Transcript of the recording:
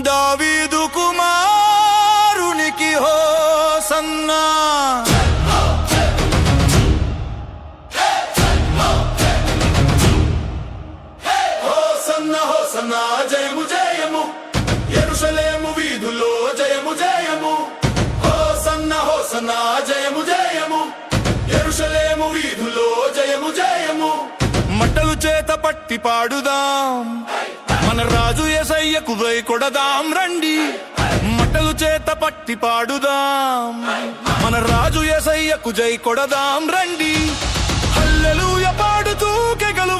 దావీదు కుమారునికి hosanna hosanna hosanna జయము జయము యెరూషలేము వీధుల్లో జయము జయము హోసన్నా హోసన్నా జయము జయము యెరూషలేము వీధుల్లో జయము జయము మట్టలు చేత పట్టి పాడుదాం మన రాజు యేసయ్యకు వై కొడదాం రండి మట్టలు చేత పట్టి పాడుదాం మన రాజు యేసయ్యకు జై కొడదాం రండి హల్లెలూయా పాడుతూ కేకలు